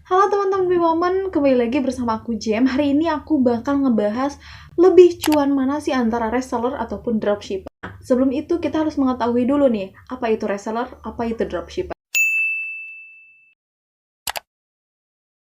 Halo teman-teman Women, kembali lagi bersama aku Jem. Hari ini aku bakal ngebahas lebih cuan mana sih antara reseller ataupun dropshipper. Sebelum itu kita harus mengetahui dulu nih, apa itu reseller, apa itu dropshipper.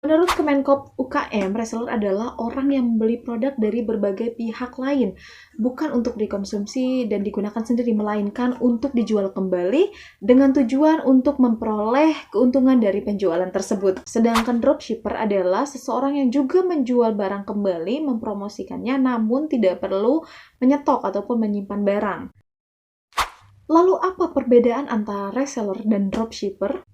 Menurut Kemenkop UKM, reseller adalah orang yang membeli produk dari berbagai pihak lain, bukan untuk dikonsumsi dan digunakan sendiri, melainkan untuk dijual kembali dengan tujuan untuk memperoleh keuntungan dari penjualan tersebut. Sedangkan dropshipper adalah seseorang yang juga menjual barang kembali, mempromosikannya, namun tidak perlu menyetok ataupun menyimpan barang. Lalu apa perbedaan antara reseller dan dropshipper?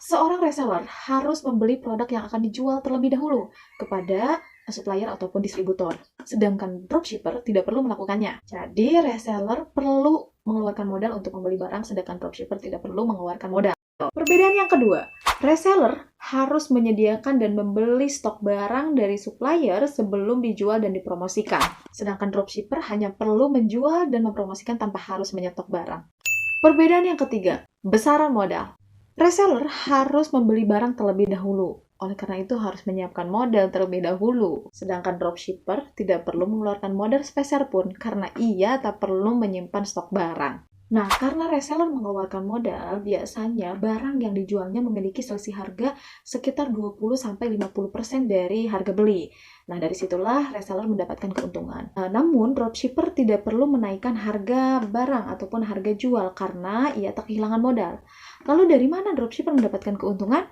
Seorang reseller harus membeli produk yang akan dijual terlebih dahulu kepada supplier ataupun distributor. Sedangkan dropshipper tidak perlu melakukannya. Jadi reseller perlu mengeluarkan modal untuk membeli barang, sedangkan dropshipper tidak perlu mengeluarkan modal. Perbedaan yang kedua, reseller harus menyediakan dan membeli stok barang dari supplier sebelum dijual dan dipromosikan. Sedangkan dropshipper hanya perlu menjual dan mempromosikan tanpa harus menyetok barang. Perbedaan yang ketiga, besaran modal. Reseller harus membeli barang terlebih dahulu. Oleh karena itu harus menyiapkan modal terlebih dahulu. Sedangkan dropshipper tidak perlu mengeluarkan modal sepeser pun karena ia tak perlu menyimpan stok barang. Nah, karena reseller mengeluarkan modal, biasanya barang yang dijualnya memiliki selisih harga sekitar 20-50% dari harga beli. Nah, dari situlah reseller mendapatkan keuntungan. Namun, dropshipper tidak perlu menaikkan harga barang ataupun harga jual karena ia tak kehilangan modal. Lalu dari mana dropshipper mendapatkan keuntungan?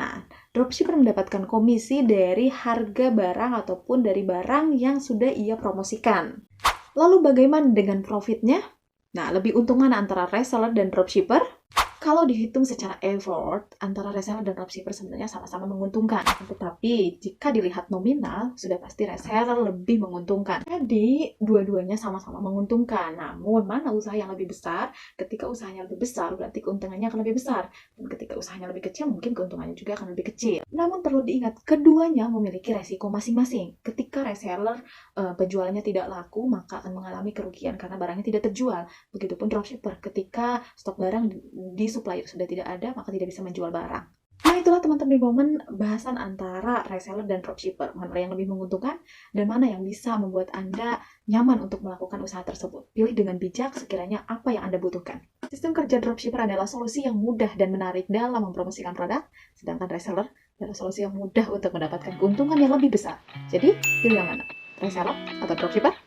Nah, dropshipper mendapatkan komisi dari harga barang ataupun dari barang yang sudah ia promosikan. Lalu bagaimana dengan profitnya? Nah, lebih untungan antara reseller dan dropshipper? Kalau dihitung secara effort, antara reseller dan dropshipper sebenarnya sama-sama menguntungkan. Tetapi, jika dilihat nominal, sudah pasti reseller lebih menguntungkan. Jadi, dua-duanya sama-sama menguntungkan. Namun, mana usaha yang lebih besar? Ketika usahanya lebih besar, berarti keuntungannya akan lebih besar. Dan ketika usahanya lebih kecil, mungkin keuntungannya juga akan lebih kecil. Namun, perlu diingat, keduanya memiliki resiko masing-masing. Ketika reseller penjualannya tidak laku, maka akan mengalami kerugian karena barangnya tidak terjual. Begitupun dropshipper, ketika stok barang di supplier sudah tidak ada, maka tidak bisa menjual barang. Nah, itulah teman-teman Women bahasan antara reseller dan dropshipper. Mana yang lebih menguntungkan dan mana yang bisa membuat Anda nyaman untuk melakukan usaha tersebut. Pilih dengan bijak sekiranya apa yang Anda butuhkan. Sistem kerja dropshipper adalah solusi yang mudah dan menarik dalam mempromosikan produk, sedangkan reseller adalah solusi yang mudah untuk mendapatkan keuntungan yang lebih besar. Jadi, pilih yang mana? Reseller atau dropshipper?